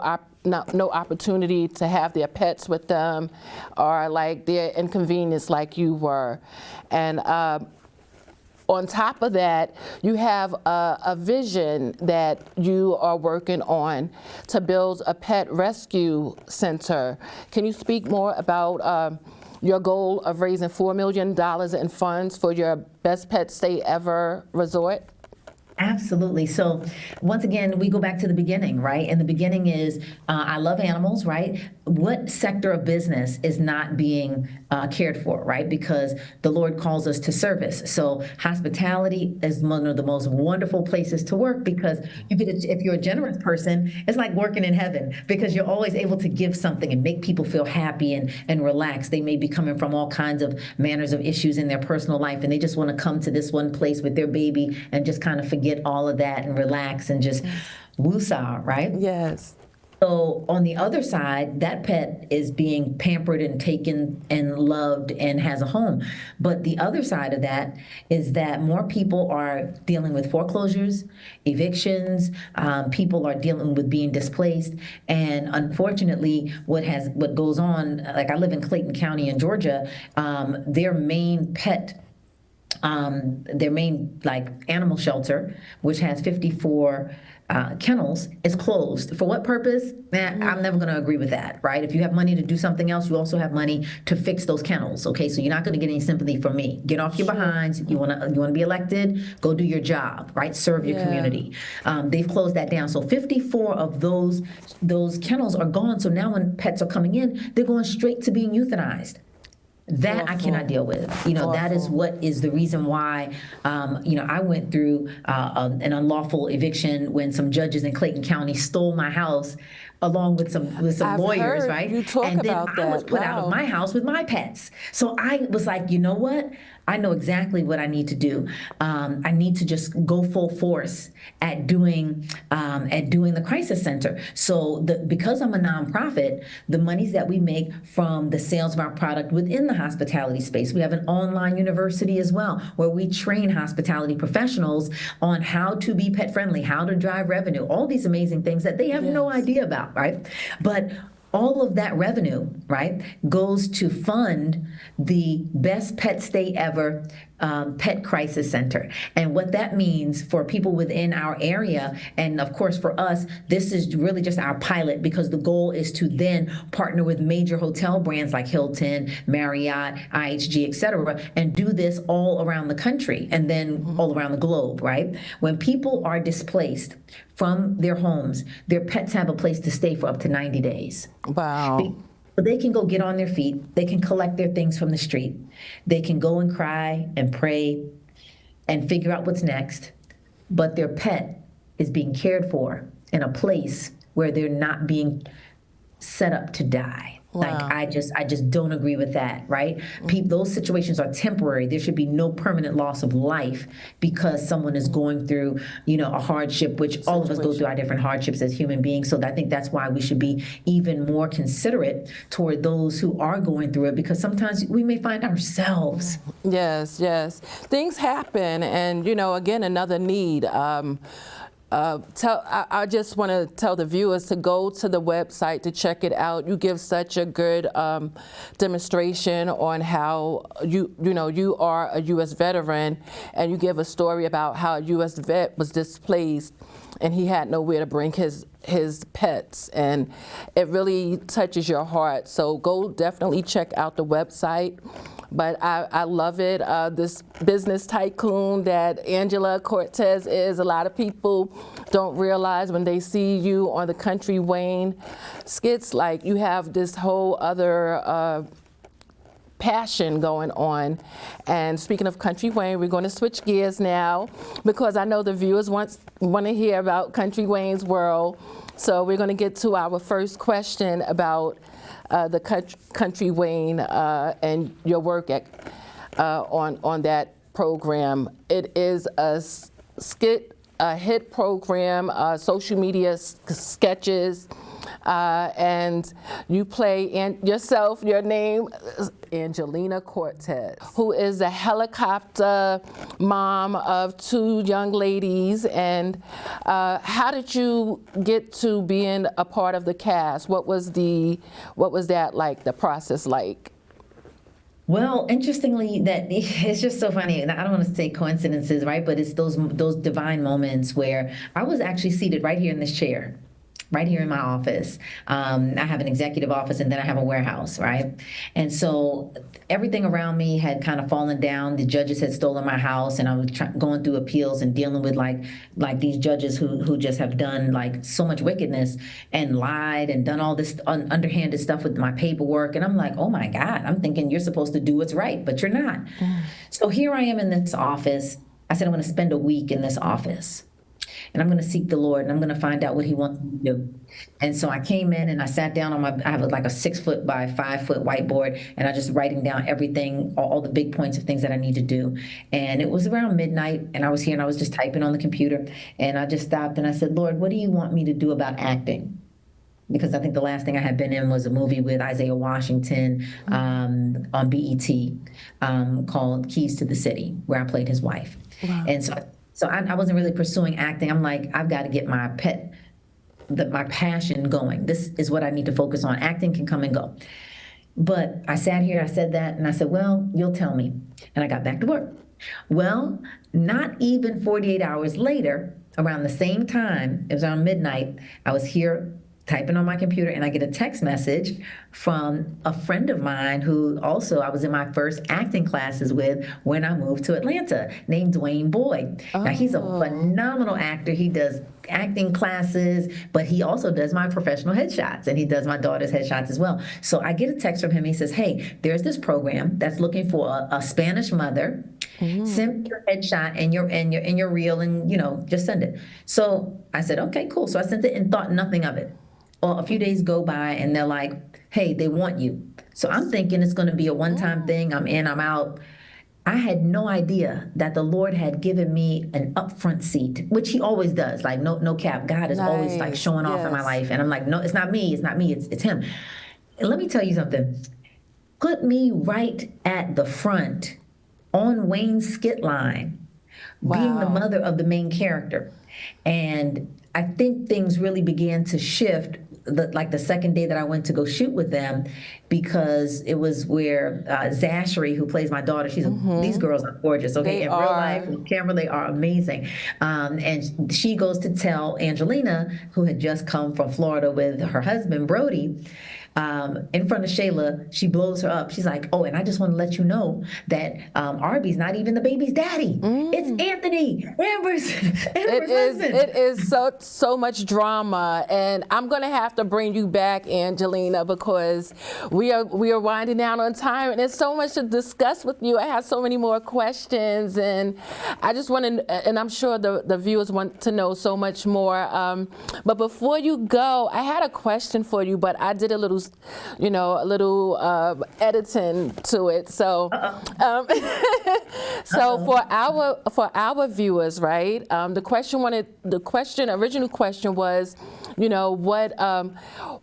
Speaker 2: opportunity to have their pets with them, or like they're inconvenienced like you were. And on top of that, you have a vision that you are working on to build a pet rescue center. Can you speak more about your goal of raising $4 million in funds for your Best Pet Stay Ever resort?
Speaker 4: Absolutely. So once again, we go back to the beginning, right? And the beginning is, I love animals, right? What sector of business is not being cared for, right? Because the Lord calls us to service. So hospitality is one of the most wonderful places to work, because if you're a generous person, it's like working in heaven, because you're always able to give something and make people feel happy and relaxed. They may be coming from all kinds of manners of issues in their personal life, and they just want to come to this one place with their baby and just kind of forget all of that and relax and just woosah, right?
Speaker 2: Yes.
Speaker 4: So on the other side, that pet is being pampered and taken and loved and has a home. But the other side of that is that more people are dealing with foreclosures, evictions, people are dealing with being displaced. And unfortunately, what goes on, like I live in Clayton County in Georgia, their main animal shelter, which has 54 kennels, is closed. For what purpose? I'm never going to agree with that, right? If you have money to do something else, you also have money to fix those kennels. Okay, so you're not going to get any sympathy from me. Get off your behinds. You want to be elected? Go do your job, right? Serve your community. They've closed that down. So 54 of those kennels are gone. So now when pets are coming in, they're going straight to being euthanized. That I cannot deal with. That is what is the reason why, I went through an unlawful eviction when some judges in Clayton County stole my house along with some lawyers, right? And then I was put out of my house with my pets. So I was like, you know what? I know exactly what I need to do. I need to just go full force at doing the crisis center. So because I'm a nonprofit, the monies that we make from the sales of our product within the hospitality space, we have an online university as well, where we train hospitality professionals on how to be pet friendly, how to drive revenue, all these amazing things that they have no idea about, right? But all of that revenue, right, goes to fund the Best Pet Stay Ever pet crisis center. And what that means for people within our area, and of course for us, this is really just our pilot, because the goal is to then partner with major hotel brands like Hilton, Marriott, IHG, et cetera, and do this all around the country and then all around the globe, right? When people are displaced from their homes, their pets have a place to stay for up to 90 days.
Speaker 2: Wow.
Speaker 4: But they can go get on their feet. They can collect their things from the street. They can go and cry and pray and figure out what's next. But their pet is being cared for in a place where they're not being set up to die.
Speaker 2: Wow.
Speaker 4: Like, I just don't agree with that, right? Those situations are temporary. There should be no permanent loss of life because someone is going through, a hardship, which all of us go through our different hardships as human beings. So I think that's why we should be even more considerate toward those who are going through it, because sometimes we may find ourselves.
Speaker 2: Yes, yes. Things happen, and, again, another need. I just want to tell the viewers to go to the website to check it out. You give such a good demonstration on how you are a U.S. veteran, and you give a story about how a U.S. vet was displaced and he had nowhere to bring his pets, and it really touches your heart. So go definitely check out the website. But I love it. This business tycoon that Angela Cortez is, a lot of people don't realize when they see you on the Kountry Wayne skits, like you have this whole other passion going on. And speaking of Kountry Wayne, we're going to switch gears now, because I know the viewers want to hear about Kountry Wayne's world. So we're going to get to our first question about the Kountry Wayne and your work on that program. It is a skit, a hit program, social media sketches, and you play your name, Angelina Cortez, who is a helicopter mom of 2 young ladies. And how did you get to being a part of the cast? What was that like, the process like?
Speaker 4: Well, interestingly, that it's just so funny. And I don't want to say coincidences, right? But it's those divine moments where I was actually seated right here in this chair, right here in my office. I have an executive office, and then I have a warehouse, right? And so everything around me had kind of fallen down. The judges had stolen my house, and I was going through appeals and dealing with like these judges who just have done like so much wickedness and lied and done all this underhanded stuff with my paperwork. And I'm like, oh my God, I'm thinking you're supposed to do what's right, but you're not. So here I am in this office. I said, I'm going to spend a week in this office, and I'm going to seek the Lord, and I'm going to find out what he wants me to do. And so I came in and I sat down on I have like a 6-foot by 5-foot whiteboard, and I just writing down everything, all the big points of things that I need to do. And it was around midnight, and I was here and I was just typing on the computer, and I just stopped and I said, Lord, what do you want me to do about acting? Because I think the last thing I had been in was a movie with Isaiah Washington on BET called Keys to the City, where I played his wife. Wow. And so I wasn't really pursuing acting. I'm like, I've got to get my my passion going. This is what I need to focus on. Acting can come and go. But I sat here, I said that, and I said, well, you'll tell me. And I got back to work. Well, not even 48 hours later, around the same time, it was around midnight, I was here typing on my computer, and I get a text message from a friend of mine who also I was in my first acting classes with when I moved to Atlanta, named Dwayne Boyd. Now, he's a phenomenal actor. He does acting classes, but he also does my professional headshots, and he does my daughter's headshots as well. So I get a text from him. He says, hey, there's this program that's looking for a Spanish mother. Send me your headshot and your reel, and just send it. So I said, okay, cool. So I sent it and thought nothing of it. Well, a few days go by, and they're like, hey, they want you. So I'm thinking it's going to be a one-time thing. I'm in, I'm out. I had no idea that the Lord had given me an upfront seat, which he always does. Like, no cap. God is always like showing off in my life. And I'm like, no, it's not me. It's him. And let me tell you something. Put me right at the front on Wayne's skit line, being the mother of the main character. And I think things really began to shift the second day that I went to go shoot with them, because it was where Zachary, who plays my daughter, these girls are gorgeous. Okay,
Speaker 2: They
Speaker 4: in real life, on camera, they are amazing. And she goes to tell Angelina, who had just come from Florida with her husband Brody, in front of Shayla. She blows her up. She's like, "Oh, and I just want to let you know that Arby's not even the baby's daddy. It's Anthony, Amber's husband."
Speaker 2: It is so much drama, and I'm gonna have to bring you back, Angelina, because we are winding down on time, and there's so much to discuss with you. I have so many more questions, and I just want to, and I'm sure the viewers want to know so much more. But before you go, I had a question for you, but I did a little editing to it. So, so for our viewers, right? Original question was,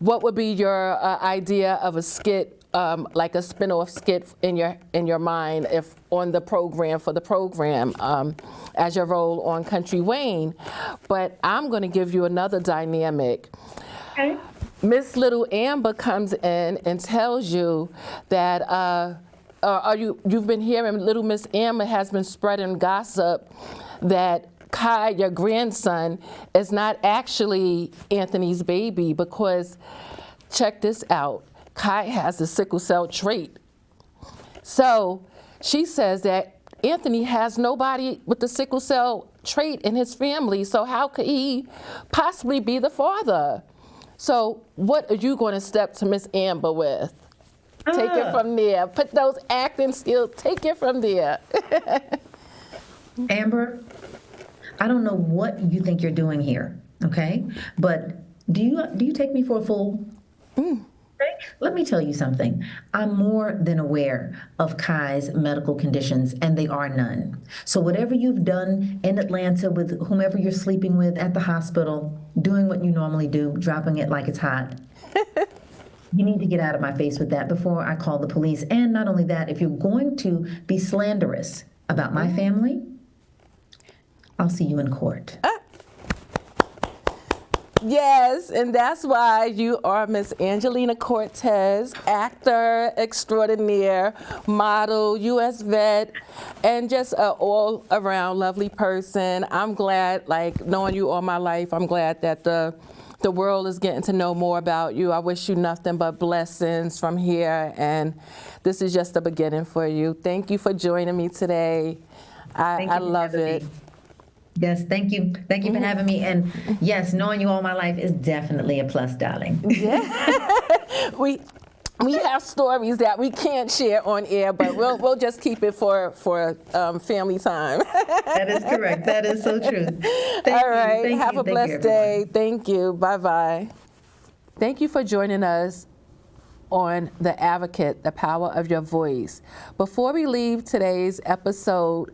Speaker 2: what would be your idea of a skit, like a spin-off skit in your mind, if on the program as your role on Kountry Wayne? But I'm going to give you another dynamic.
Speaker 4: Okay.
Speaker 2: Miss Little Amber comes in and tells you that you've been hearing Little Miss Amber has been spreading gossip that Kai, your grandson, is not actually Anthony's baby, because check this out, Kai has the sickle cell trait. So she says that Anthony has nobody with the sickle cell trait in his family, so how could he possibly be the father? So what are you going to step to Miss Amber with? Take it from there. Put those acting skills, take it from there.
Speaker 4: Amber, I don't know what you think you're doing here, okay? But do you take me for a fool? Okay? Let me tell you something. I'm more than aware of Kai's medical conditions, and they are none. So whatever you've done in Atlanta with whomever you're sleeping with at the hospital, doing what you normally do, dropping it like it's hot, you need to get out of my face with that before I call the police. And not only that, if you're going to be slanderous about my family, I'll see you in court.
Speaker 2: Yes, and that's why you are Miss Angelina Cortez, actor extraordinaire, model, U.S. vet, and just an all-around lovely person. I'm glad, knowing you all my life, I'm glad that the world is getting to know more about you. I wish you nothing but blessings from here, and this is just the beginning for you. Thank you for joining me today. I love it.
Speaker 4: Yes, thank you. Thank you for having me. And yes, knowing you all my life is definitely a plus, darling.
Speaker 2: Yeah. We have stories that we can't share on air, but we'll just keep it for family time.
Speaker 4: That is correct. That is so true.
Speaker 2: All right. Have a blessed day. Thank you. Bye-bye. Thank you for joining us on The Advocate, the power of your voice. Before we leave today's episode,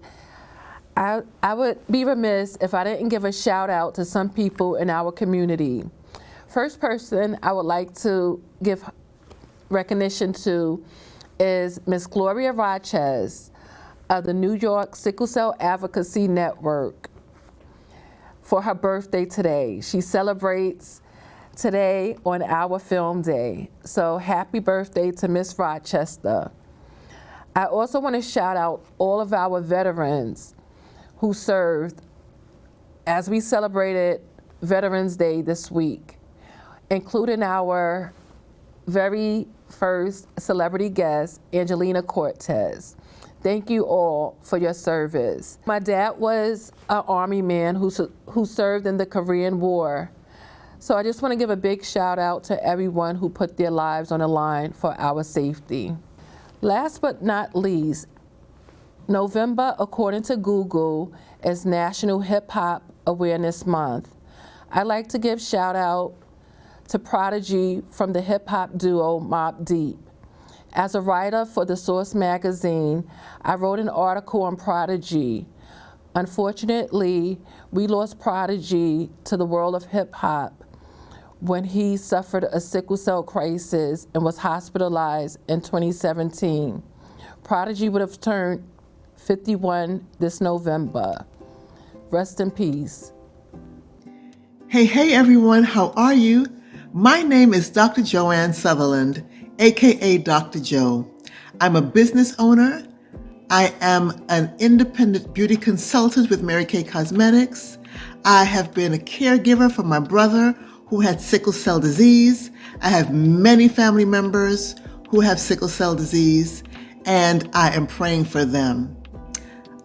Speaker 2: I would be remiss if I didn't give a shout out to some people in our community. First person I would like to give recognition to is Miss Gloria Rochez of the New York Sickle Cell Advocacy Network for her birthday today. She celebrates today on our film day. So happy birthday to Miss Rochester. I also want to shout out all of our veterans who served as we celebrated Veterans Day this week, including our very first celebrity guest, Angelina Cortez. Thank you all for your service. My dad was an Army man who served in the Korean War. So I just want to give a big shout out to everyone who put their lives on the line for our safety. Last but not least, November, according to Google, is National Hip Hop Awareness Month. I'd like to give shout out to Prodigy from the hip hop duo Mobb Deep. As a writer for The Source magazine, I wrote an article on Prodigy. Unfortunately, we lost Prodigy to the world of hip hop when he suffered a sickle cell crisis and was hospitalized in 2017. Prodigy would have turned 51 this November. Rest in peace.
Speaker 5: Hey everyone, how are you? My name is Dr. Joanne Sutherland, aka Dr. Joe. I'm a business owner. I am an independent beauty consultant with Mary Kay Cosmetics. I have been a caregiver for my brother who had sickle cell disease. I have many family members who have sickle cell disease, and I am praying for them.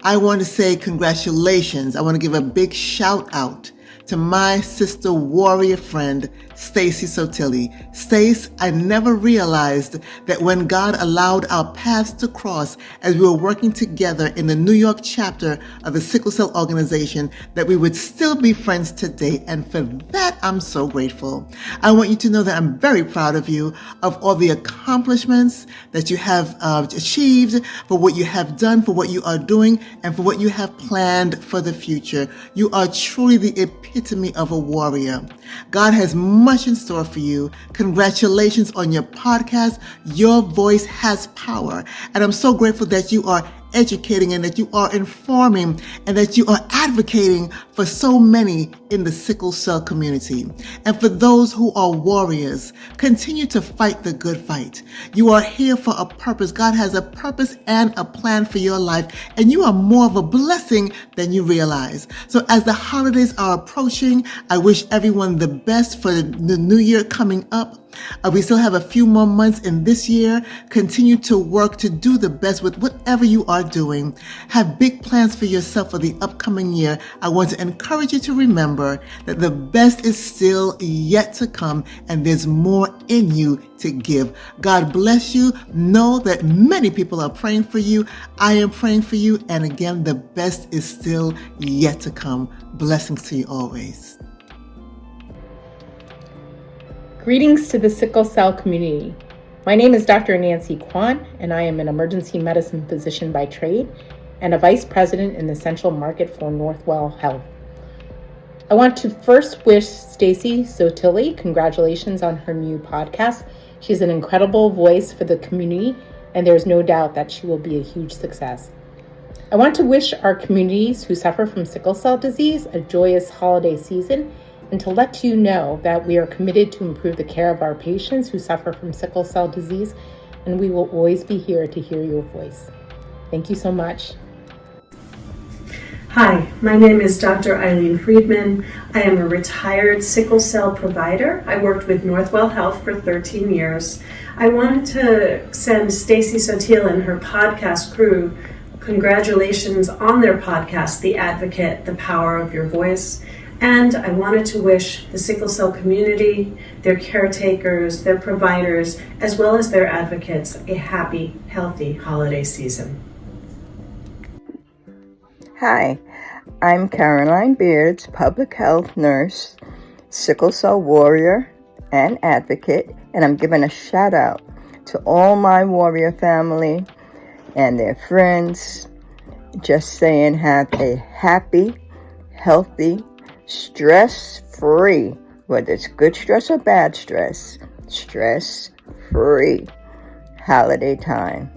Speaker 5: I want to say congratulations. I want to give a big shout out to my sister warrior friend, Stacey Sottile. Stace, I never realized that when God allowed our paths to cross as we were working together in the New York chapter of the Sickle Cell Organization, that we would still be friends today. And for that, I'm so grateful. I want you to know that I'm very proud of you, of all the accomplishments that you have achieved, for what you have done, for what you are doing, and for what you have planned for the future. You are truly the epitome of a warrior. God has much in store for you. Congratulations on your podcast. Your voice has power. And I'm so grateful that you are educating and that you are informing and that you are advocating for so many in the sickle cell community. And for those who are warriors, continue to fight the good fight. You are here for a purpose. God has a purpose and a plan for your life, and you are more of a blessing than you realize. So as the holidays are approaching, I wish everyone the best for the new year coming up. We still have a few more months in this year. Continue to work to do the best with whatever you are doing. Have big plans for yourself for the upcoming year. I want to encourage you to remember that the best is still yet to come, and there's more in you to give. God bless you. Know that many people are praying for you. I am praying for you. And again, the best is still yet to come. Blessings to you always.
Speaker 6: Greetings to the sickle cell community. My name is Dr. Nancy Kwan, and I am an emergency medicine physician by trade and a vice president in the central market for Northwell Health. I want to first wish Stacey Sottile congratulations on her new podcast. She's an incredible voice for the community, and there's no doubt that she will be a huge success. I want to wish our communities who suffer from sickle cell disease a joyous holiday season, and to let you know that we are committed to improve the care of our patients who suffer from sickle cell disease, and we will always be here to hear your voice. Thank you so much.
Speaker 7: Hi, my name is Dr. Eileen Friedman. I am a retired sickle cell provider. I worked with Northwell Health for 13 years. I wanted to send Stacey Sottile and her podcast crew congratulations on their podcast, The Advocate, The Power of Your Voice. And I wanted to wish the sickle cell community, their caretakers, their providers, as well as their advocates, a happy, healthy holiday season.
Speaker 8: Hi, I'm Caroline Beards, public health nurse, sickle cell warrior, and advocate, and I'm giving a shout out to all my warrior family and their friends. Just saying, have a happy, healthy, stress-free, whether it's good stress or bad stress, stress-free holiday time.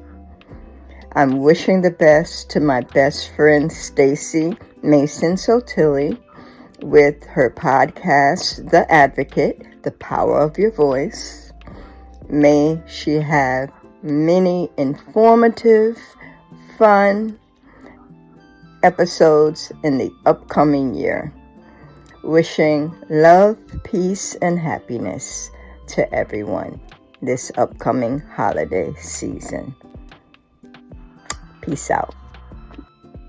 Speaker 8: I'm wishing the best to my best friend Stacey Mason Sottile with her podcast, The Advocate, The Power of Your Voice. May she have many informative, fun episodes in the upcoming year. Wishing love, peace, and happiness to everyone this upcoming holiday season. Peace out.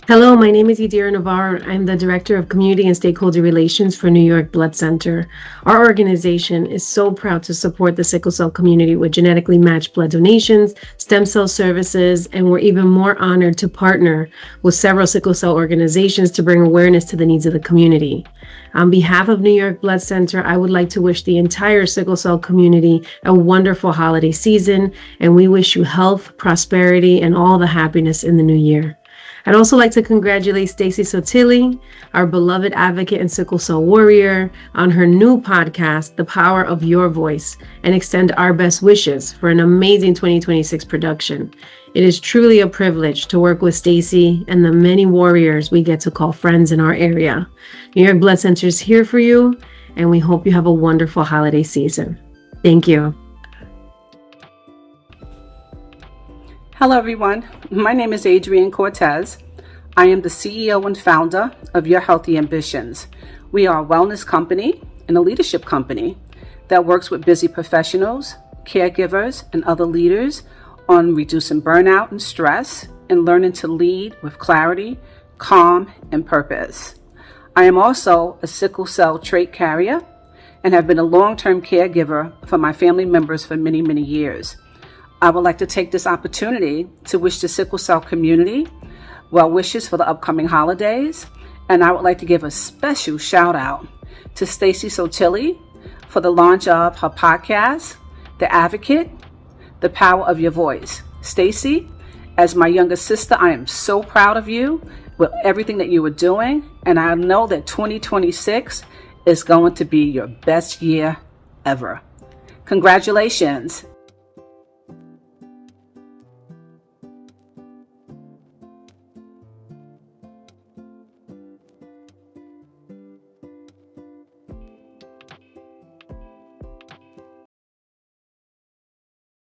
Speaker 3: Hello, my name is Yadira Navarro. I'm the Director of Community and Stakeholder Relations for New York Blood Center. Our organization is so proud to support the sickle cell community with genetically matched blood donations, stem cell services, and we're even more honored to partner with several sickle cell organizations to bring awareness to the needs of the community. On behalf of New York Blood Center, I would like to wish the entire sickle cell community a wonderful holiday season, and we wish you health, prosperity, and all the happiness in the new year. I'd also like to congratulate Stacey Sottile, our beloved advocate and sickle cell warrior, on her new podcast, The Power of Your Voice, and extend our best wishes for an amazing 2026 production. It is truly a privilege to work with Stacey and the many warriors we get to call friends in our area. New York Blood Center is here for you, and we hope you have a wonderful holiday season. Thank you.
Speaker 9: Hello, everyone. My name is Yadira Cortez. I am the CEO and founder of Your Healthy Ambitions. We are a wellness company and a leadership company that works with busy professionals, caregivers, and other leaders on reducing burnout and stress and learning to lead with clarity, calm, and purpose. I am also a sickle cell trait carrier and have been a long-term caregiver for my family members for many, many years. I would like to take this opportunity to wish the sickle cell community well wishes for the upcoming holidays, and I would like to give a special shout out to Stacey Sottile for the launch of her podcast, The Advocate, The Power of Your Voice. Stacey, as my younger sister, I am so proud of you with everything that you are doing, and I know that 2026 is going to be your best year ever. Congratulations.